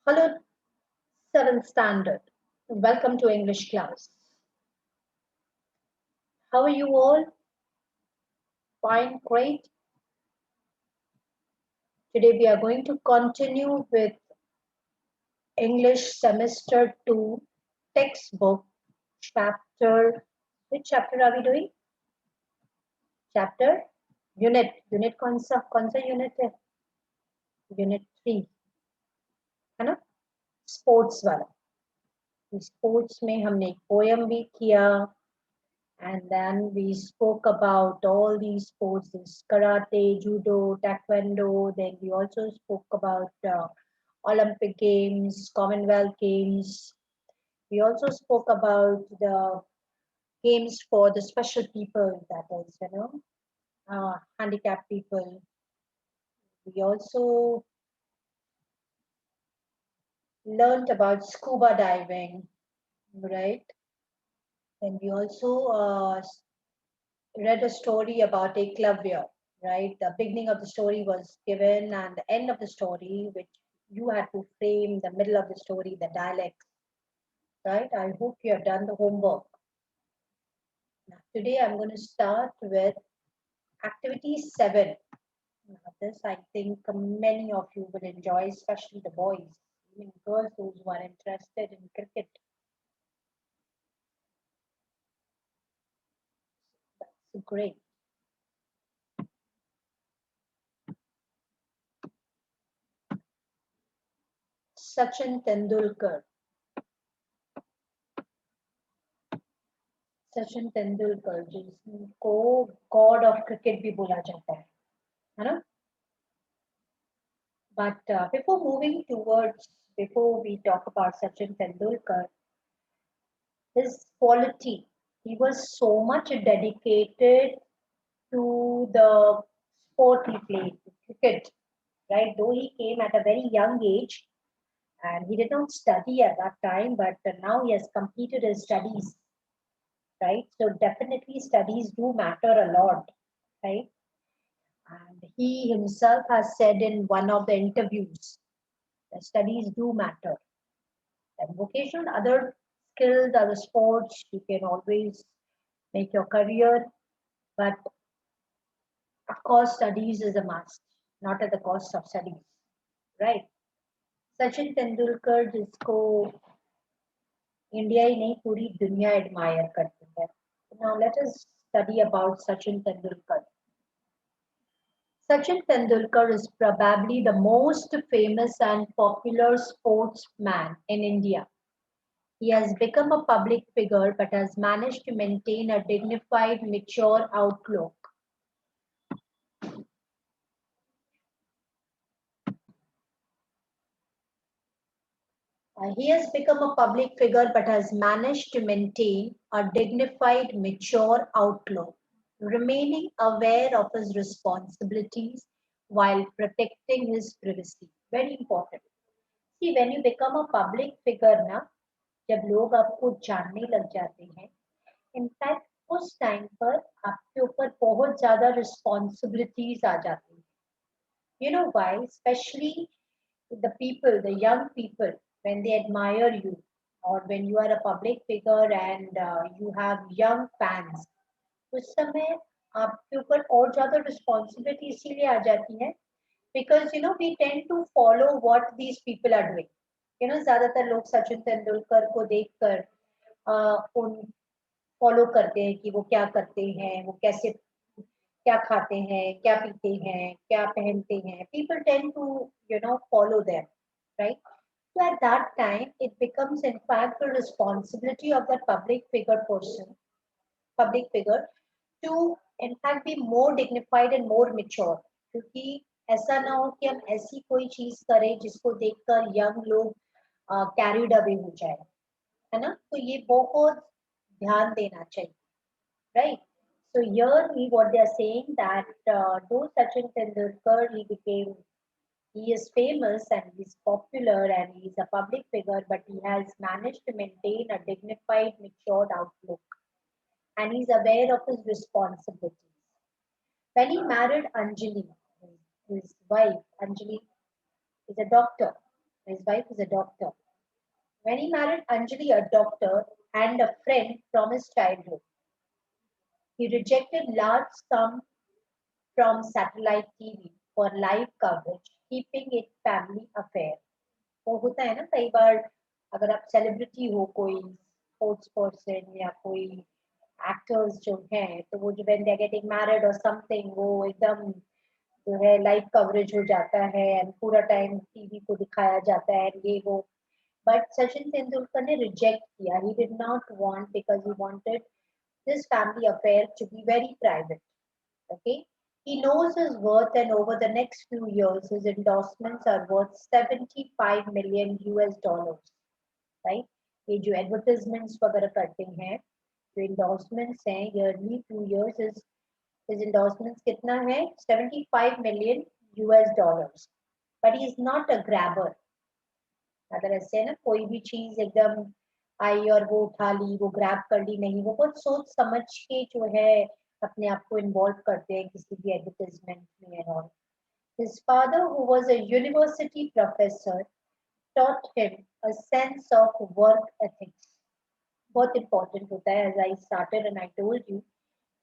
Hello, 7th standard. Welcome to English class. How are you all? Fine, great. Today we are going to continue with English semester 2 textbook chapter. Which chapter are we doing? Chapter unit कौन सा unit है? Unit 3 है ना? Sports वाला. Sports में हमने एक poem भी किया. And then we spoke about all these sports, this karate, judo, taekwondo. Then we also spoke about Olympic Games, Commonwealth Games. We also spoke about the games for the special people, that is, handicapped people. We also learned about scuba diving, right? Then we also read a story about Eklavya, right? The beginning of the story was given, and the end of the story, which you had to frame the middle of the story, the dialects, right? I hope you have done the homework. Now, today I'm going to start with activity 7. Now, this I think many of you will enjoy, especially the boys, even girls, those who are interested in cricket. That's great. Sachin Tendulkar. Sachin Tendulkar जिसको God of cricket भी बोला जाता है ना? But before we talk about Sachin Tendulkar, his quality, he was so much dedicated to the sport he played, cricket, right? Though he came at a very young age and he did not study at that time, but now he has completed his studies, right? So definitely studies do matter a lot, right? And he himself has said in one of the interviews that studies do matter. And vocation, other skills, other sports, you can always make your career. But of course, studies is a must, not at the cost of studies, right? Sachin Tendulkar जिसको India ही नहीं पूरी दुनिया admire करती है. Now let us study about Sachin Tendulkar. Sachin Tendulkar is probably the most famous and popular sportsman in India. He has become a public figure but has managed to maintain a dignified, mature outlook. He has become a public figure but has managed to maintain a dignified, mature outlook, remaining aware of his responsibilities while protecting his privacy. Very important. See, when you become a public figure, ना, जब लोग आपको जानने लग जाते हैं, in fact उस time पर आपके ऊपर बहुत ज्यादा रिस्पॉन्सिबिलिटीज आ जाती हैं. You know why? Especially the people, the young people, when they admire you, or when you are a public figure and you have young fans, उस समय आपके ऊपर और ज्यादा रिस्पॉन्सिबिलिटी इसीलिए आ जाती है because we tend to follow what these people are doing. ज्यादातर लोग सचिन तेंदुलकर को देखकर उन फॉलो करते हैं कि वो क्या करते हैं, वो कैसे क्या खाते हैं, क्या पीते हैं, क्या पहनते हैं. People tend to follow them, right? So at that time it becomes in fact the responsibility of that public figure to in fact be more dignified and more mature. क्योंकि ऐसा ना हो कि हम ऐसी कोई चीज करें जिसको देखकर यंग लोग कैरिड अवे हो जाए, है ना? तो ये बहुत ध्यान देना चाहिए, right? So here what they are saying that though Sachin Tendulkar he is famous and he's popular and he's a public figure, but he has managed to maintain a dignified, matured outlook, and he's aware of his responsibilities. When he married Anjali, his wife, Anjali is a doctor. His wife is a doctor. When he married Anjali, a doctor and a friend from his childhood, he rejected large sums from satellite TV for live coverage, keeping it family affair. वो होता है ना कई बार अगर आप celebrity हो कोई sports person या कोई एक्टर्स जो हैं तो वो जो व्हेन दे गेटिंग मैरिड और समथिंग वो एकदम जो है लाइव कवरेज हो जाता है एंड पूरा टाइम टीवी को दिखाया जाता है ये वो बट सचिन तेंदुलकर ने रिजेक्ट किया he did not want because he wanted this family affair to be very private. Okay, he knows his worth, and over the next few years, his endorsements are worth 75 million US dollars. Right? ये जो advertisements वगैरह करते हैं, जो endorsements हैं, yearly 2 years is his endorsements कितना है? 75 million US dollars. But he is not a grabber. अगर ऐसे है ना कोई भी चीज एकदम आई और वो उठा ली वो ग्रैब कर ली नहीं वो बहुत सोच समझ के जो है अपने आप को इन्वॉल्व करते हैं किसी भी एडवर्टाइजमेंट में and all. His father, who was a university professor, taught him a sense of work ethics. बहुत important होता है as I started and I told you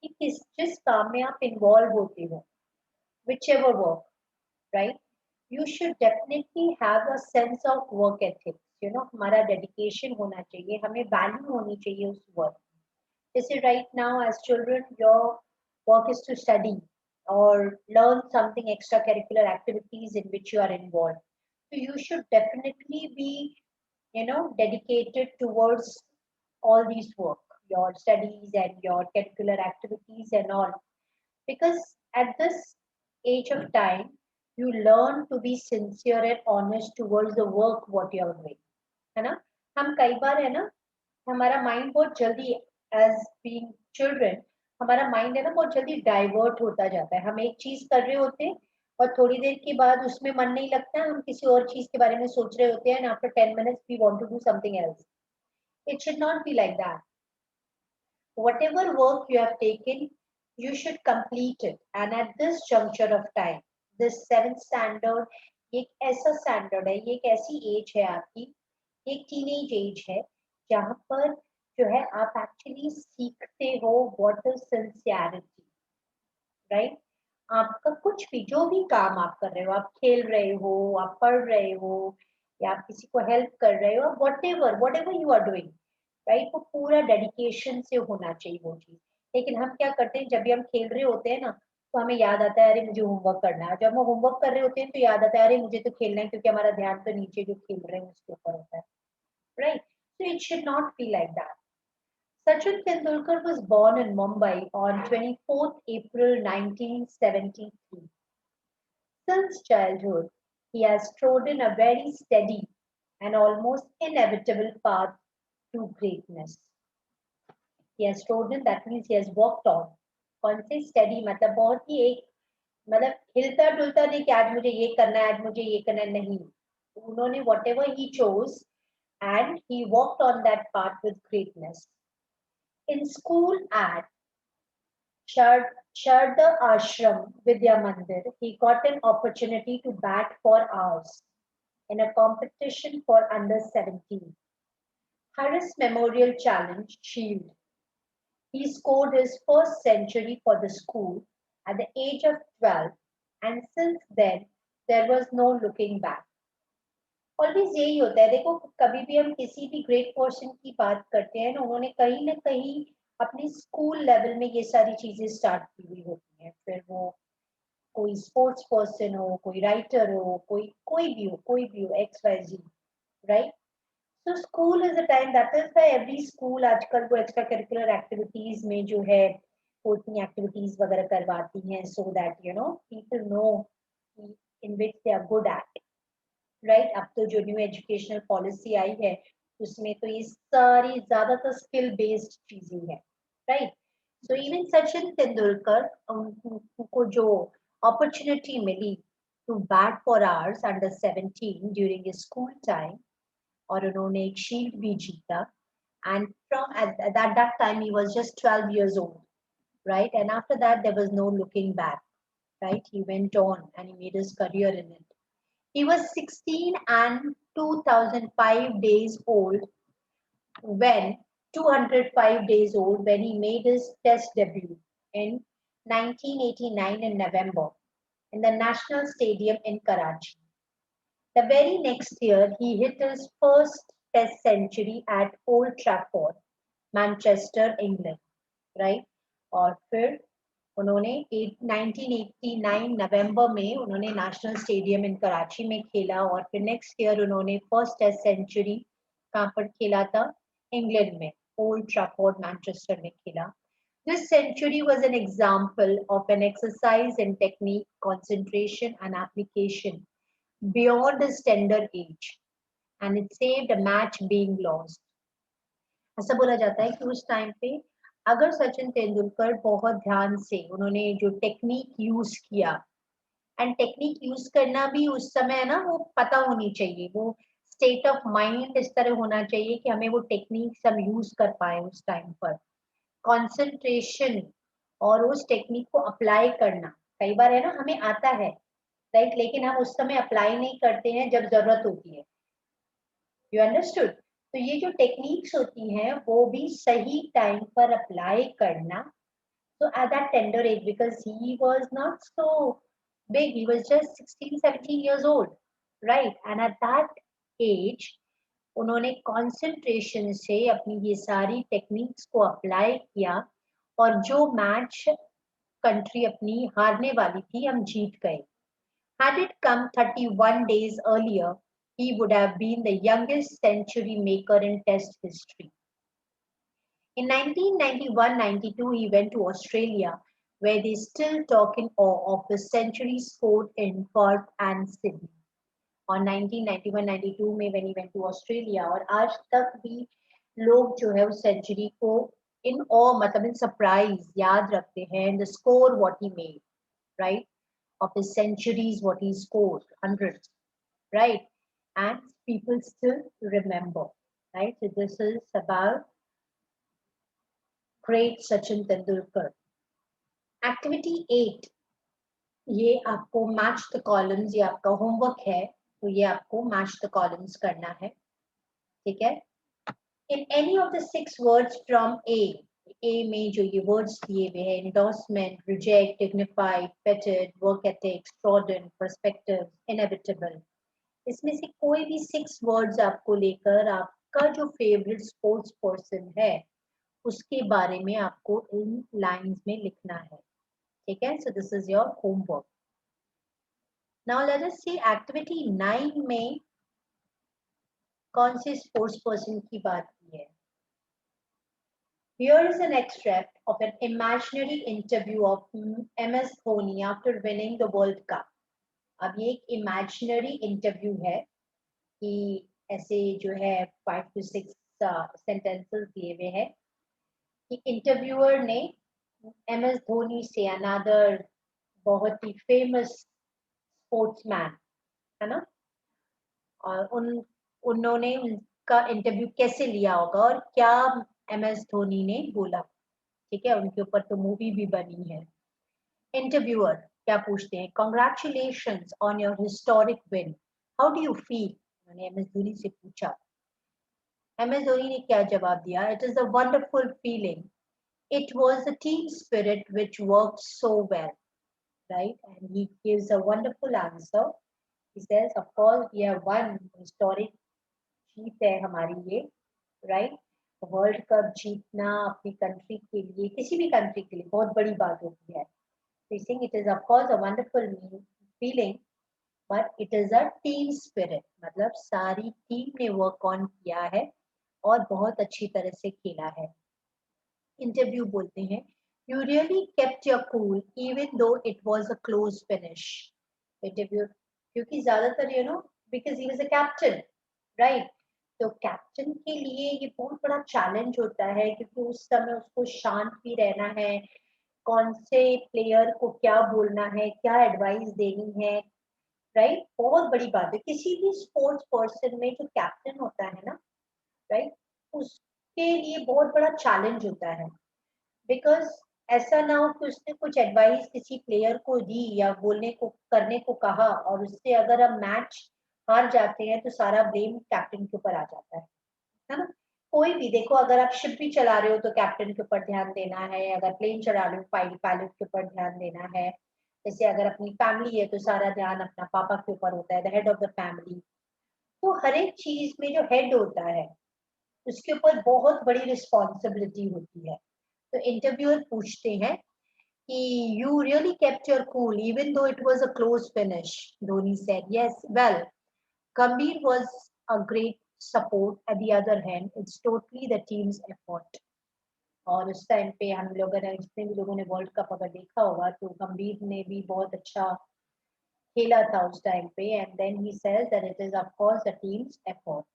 कि जिस काम में आप इन्वॉल्व होते हो whichever work, right? You should definitely have a sense of work ethics. You know, हमारा dedication होना चाहिए, हमें value होनी चाहिए उस work. जैसे right now as children, your work is to study or learn something extracurricular activities in which you are involved. So you should definitely be, you know, dedicated towards all these work, your studies and your curricular activities and all. Because at this age of time, you learn to be sincere and honest towards the work what you are doing. है ना? हम कई बार है ना हमारा mind बहुत जल्दी as being children हमारा माइंड है ना बहुत जल्दी डाइवर्ट होता जाता है. हम एक चीज कर रहे होते हैं और थोड़ी देर के बाद उसमें मन नहीं लगता हम किसी और चीज के बारे में सोच रहे होते हैं and after 10 minutes we want to do something else. It should not be like that. Whatever work you have taken, you should complete it. And at this juncture of time, this seventh standard, ये एक ऐसा standard है, ये एक ऐसी as है आपकी, एक टीनेज एज है, जहाँ पर जो है आप एक्चुअली सीखते हो व्हाट इज सिंसियरिटी. राइट? आपका कुछ भी जो भी काम आप कर रहे हो, आप खेल रहे हो, आप पढ़ रहे हो, या आप किसी को हेल्प कर रहे हो, whatever you are doing, right? वो पूरा डेडिकेशन से होना चाहिए वो चीज. लेकिन हम क्या करते हैं जब भी हम खेल रहे होते हैं ना तो हमें याद आता है अरे मुझे होमवर्क करना है. जब हम होमवर्क कर रहे होते हैं तो याद आता है अरे मुझे तो खेलना है क्योंकि हमारा ध्यान तो नीचे जो खेल रहे हैं उसके ऊपर होता है. Right? So it should not be like that. Sachin Tendulkar was born in Mumbai on 24th April 1973. Since childhood, he has trodden a very steady and almost inevitable path to greatness. He has trodden, that means he has walked on. कौन से steady मतलब बहुत ही एक मतलब हिलता डुलता नहीं कि आज मुझे ये करना है आज मुझे ये करना है नहीं. उन्होंने whatever he chose and he walked on that path with greatness. In school at Sharda Ashram Vidya Mandir, he got an opportunity to bat for hours in a competition for under 17. Harris Memorial Challenge Shield. He scored his first century for the school at the age of 12, and since then, there was no looking back. Always यही होता है. देखो कभी भी हम किसी भी great person की बात करते हैं ना कहीं अपनी स्कूल लेवल में ये सारी चीजें स्टार्ट की हुई होती हैं. फिर वो कोई स्पोर्ट्स पर्सन हो, कोई राइटर हो, कोई भी हो X Y Z. Right? So school is a time that is by every school आजकल वो एक्स्ट्रा करिकुलर एक्टिविटीज में जो है वो इतनी एक्टिविटीज वगैरह करवाती हैं so that you know people know in which they are good at. Right? अब तो जो न्यू एजुकेशनल पॉलिसी आई है उसमें तो ये सारी ज्यादातर स्किल बेस्ड चीजें हैं. Right? So even Sachin Tendulkar उनको जो अपॉर्चुनिटी मिली to bat for hours under 17 during school time और उन्होंने एक शील्ड भी जीता. And from at that time he was just 12 years old, right? And after that there was no looking back, right? He went on and he made his career in it. He was 16 and 2005 days old when 205 days old when he made his test debut in 1989 in November in the National Stadium in Karachi. The very next year, he hit his first test century at Old Trafford, Manchester, England, right? और फिर उन्होंने 1989 नवंबर में उन्होंने national stadium इन कराची में खेला और फिर next year उन्होंने फर्स्ट टेस्ट सेंचुरी कहाँ पर खेला था इंग्लैंड में ओल्ड ट्रैफोर्ड मैनचेस्टर में खेला. This century was an example of an exercise in technique, concentration and application beyond his tender age, and it saved a match being lost. ऐसा बोला जाता है कि उस टाइम पे अगर सचिन तेंदुलकर बहुत ध्यान से उन्होंने जो टेक्निक यूज किया, एंड टेक्निक यूज करना भी उस समय ना वो पता होनी चाहिए, वो स्टेट ऑफ माइंड इस तरह होना चाहिए कि हमें वो टेक्निक्स हम यूज कर पाए उस टाइम पर. कंसंट्रेशन और उस टेक्निक को अप्लाई करना, कई बार है ना हमें आता है राइट, लेकिन हम उस समय अप्लाई नहीं करते हैं जब जरूरत होती है. You understood. तो ये जो टेक्निक्स होती हैं वो भी सही टाइम पर अप्लाई करना. So at that tender age, because he was not so big, he was just 16, 17 years old, right? And at that age, उन्होंने concentration से अपनी ये सारी techniques को apply किया और जो match country अपनी हारने वाली थी हम जीत गए. Had it come 31 days earlier, he would have been the youngest century maker in Test history. In 1991-92, he went to Australia, where they still talk in awe of the century scored in Perth and Sydney. और 1991-92 में when he went to Australia, और आज तक भी लोग जो है उस सेंचुरी को in awe मतलब in surprise याद रखते हैं, the score what he made, right? Of his centuries, what he scored, hundreds, right? And people still remember, right? So this is about great Sachin Tendulkar. Activity 8, ये आपको match the columns, ये आपका homework है, तो ये आपको match the columns करना है, ठीक है? In any of the 6 words from A में जो ये words दिए हुए हैं, endorsement, reject, dignified, petted, work ethic, extraordinary, perspective, inevitable, इसमें से कोई भी 6 words आपको लेकर आपका जो favorite sports person है उसके बारे में आपको इन लाइंस में लिखना है, ठीक है? So this is your homework. Now let us see activity 9 में कौन से स्पोर्ट्स पर्सन की बात की है. Here is an extract of an imaginary interview of MS Dhoni after winning the World Cup. अब ये एक imaginary interview है कि ऐसे जो है 5 to 6 sentences दिए हुए हैं कि इंटरव्यूअर ने MS धोनी से, अनदर बहुत ही फेमस स्पोर्ट्समैन है ना, और उन्होंने उनका इंटरव्यू कैसे लिया होगा और क्या MS धोनी ने बोला, ठीक है? उनके ऊपर तो मूवी भी बनी है. इंटरव्यूअर क्या पूछते हैं, congratulations on your historic win, how do you feel, उन्होंने MS धोनी से पूछा. MS धोनी ने क्या जवाब दिया, it is a wonderful feeling, it was the team spirit which worked so well, right? And he gives a wonderful answer. He says, of course, we have won historic जीत है हमारी ये, right? World cup जीतना अपनी country के लिए, किसी भी country के लिए बहुत बड़ी बात होती है. So I think it is of course a wonderful feeling, but it is a team spirit, मतलब सारी टीम ने वर्क ऑन किया है और बहुत अच्छी तरह से खेला है. इंटरव्यू बोलते हैं, you really kept your cool even though it was a close finish. Interview क्योंकि ज्यादातर because he was a captain, right? तो कैप्टन के लिए ये बहुत बड़ा चैलेंज होता है क्योंकि उस समय उसको शांत भी रहना है, कौन से प्लेयर को क्या बोलना है, क्या एडवाइस देनी है, राइट? बहुत बड़ी बात है किसी भी स्पोर्ट्स पर्सन में जो कैप्टन होता है ना, राइट, उसके लिए बहुत बड़ा चैलेंज होता है. बिकॉज ऐसा ना हो कि उसने कुछ एडवाइस किसी प्लेयर को दी या बोलने को करने को कहा और उससे अगर हम मैच हार जाते हैं तो सारा ब्लेम कैप्टन के ऊपर आ जाता है ना। कोई भी देखो, अगर आप शिप भी चला रहे हो तो कैप्टन के ऊपर ध्यान देना है, अगर प्लेन चला रहे हो पायलट के ऊपर ध्यान देना है। जैसे अगर अपनी फैमिली है तो सारा ध्यान अपना पापा के ऊपर होता है, the head of the family. तो हर एक चीज में जो हेड होता है उसके ऊपर बहुत बड़ी रिस्पॉन्सिबिलिटी होती है। तो इंटरव्यूअर पूछते हैं कि you really kept your cool even though it was a close finish. Dhoni said, yes, well, Gambhir was a great support. At the other hand, it's totally the team's effort. और उस time पे हम लोगों ने, जितने भी लोगों ने वर्ल्ड कप अगर देखा होगा तो गंभीर ने भी बहुत अच्छा खेला था उस टाइम पे। And then he says that it is of course the team's effort.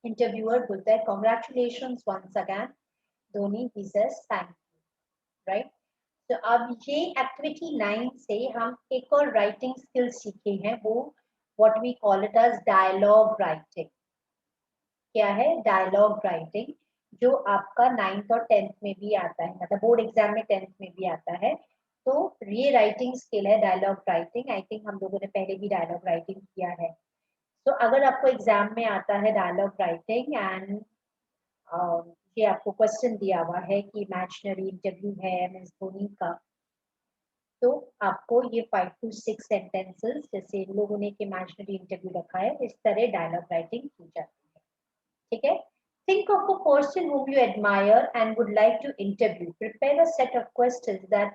Interviewer बोलता है congratulations once again Dhoni, he says thank you, right. तो अब ये एक्टिविटी 9 से हम एक और राइटिंग स्किल सीखे हैं, वो what we call it as dialogue writing. क्या है डायलॉग राइटिंग? जो आपका 9th और 10th में भी आता है, मतलब बोर्ड एग्जाम में 10th में भी आता है। तो ये राइटिंग स्किल है डायलॉग राइटिंग। आई थिंक हम लोगों ने पहले भी डायलॉग राइटिंग किया है। तो अगर आपको एग्जाम में आता है डायलॉग राइटिंग एंड ये आपको क्वेश्चन दिया हुआ है कि इमेजिनरी इंटरव्यू है एमएस धोनी का, तो आपको ये 5 to 6 सेंटेंसेस, जैसे इन लोगों ने एक इमेजिनरी इंटरव्यू रखा है, इस तरह डायलॉग राइटिंग की जाती है। ठीक है। Think of a person whom you admire and would like to interview. Prepare a set of questions that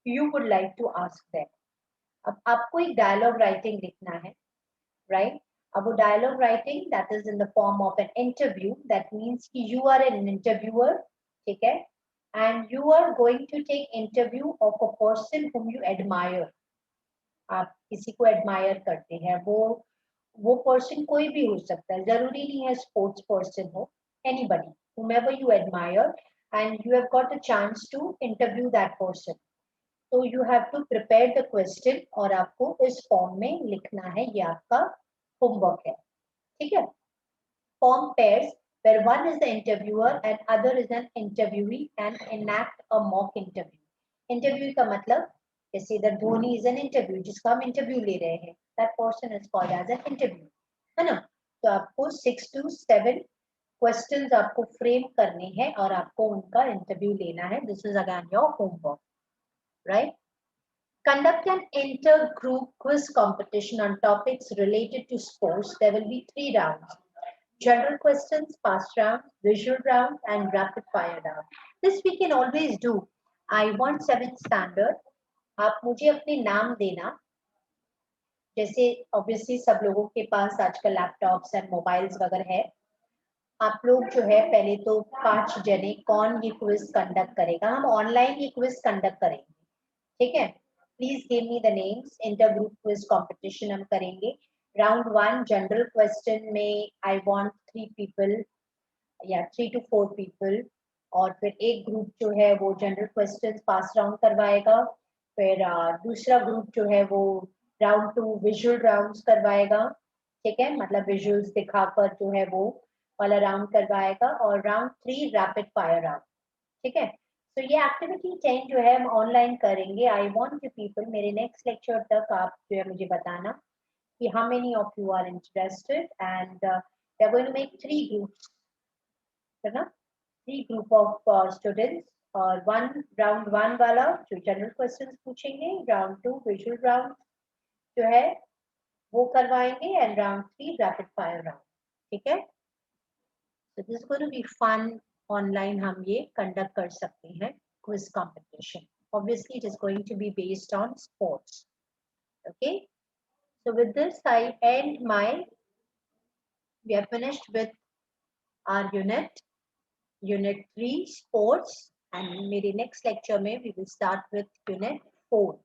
you would like to ask them. अब आपको एक डायलॉग राइटिंग लिखना है, राइट? अब वो dialogue writing that is in the form of an interview, that means कि you are an interviewer, ठीक है, and you are going to take interview of a person whom you admire. आप किसी को एडमायर करते हैं, वो पर्सन कोई भी हो सकता है, जरूरी नहीं है स्पोर्ट्स पर्सन हो, anybody whomever you admire and you have got a chance to interview that person. So you have to prepare the question और आपको इस फॉर्म में लिखना है, ये आपका होमवर्क है। ठीक है। Form pairs where one is the interviewer and other is an interviewee and enact a mock interview. Interview का मतलब जैसे इधर धोनी इज एन इंटरव्यू, जिसका हम इंटरव्यू ले रहे हैं, that person is called as an interview, है ना। तो आपको 6 to 7 क्वेश्चंस आपको फ्रेम करने हैं और आपको उनका इंटरव्यू लेना है। This is again your homework, right. Conduct an inter-group quiz competition on topics related to sports. There will be 3 rounds: general questions, fast round, visual round, and rapid fire round. This we can always do. I want 7th standard. आप मुझे अपने नाम देना। जैसे obviously सब लोगों के पास आजकल लैपटॉप्स एंड मोबाइल्स वगैरह है। आप लोग जो है पहले तो 5 जने, कौन ये क्विज कंडक्ट करेगा? हम ऑनलाइन ये क्विज कंडक्ट करेंगे, ठीक है। Please give me the names. Inter group quiz competition हम करेंगे। राउंड 1 जनरल क्वेश्चन में आई वांट 3 पीपल या 3 to 4 पीपल, और फिर एक ग्रुप जो है वो जनरल क्वेश्चन पास राउंड करवाएगा। फिर दूसरा ग्रुप जो है वो राउंड 2 विजुअल राउंड्स करवाएगा, ठीक है, मतलब विजुअल्स दिखाकर जो है वो वाला राउंड करवाएगा। और राउंड 3 रैपिड फायर राउंड, ठीक है। तो ये एक्टिविटी 10 जो है हम ऑनलाइन करेंगे। आई वांट यू पीपल, मेरे नेक्स्ट लेक्चर तक आप जो है मुझे बताना कि how many of you are interested, and we are going to make 3 groups, है ना, 3 ग्रुप ऑफ स्टूडेंट्स। और राउंड 1 वाला जो जनरल क्वेश्चंस पूछेंगे, राउंड 2 विजुअल राउंड जो है वो करवाएंगे, and round 3 rapid fire round, ठीक है। So this is going to be fun. Online हम ये conduct कर सकते हैं quiz competition. Obviously, it is going to be based on sports. Okay. So with this, I end my. We are finished with our unit 3 sports, and मेरे next lecture में we will start with unit 4.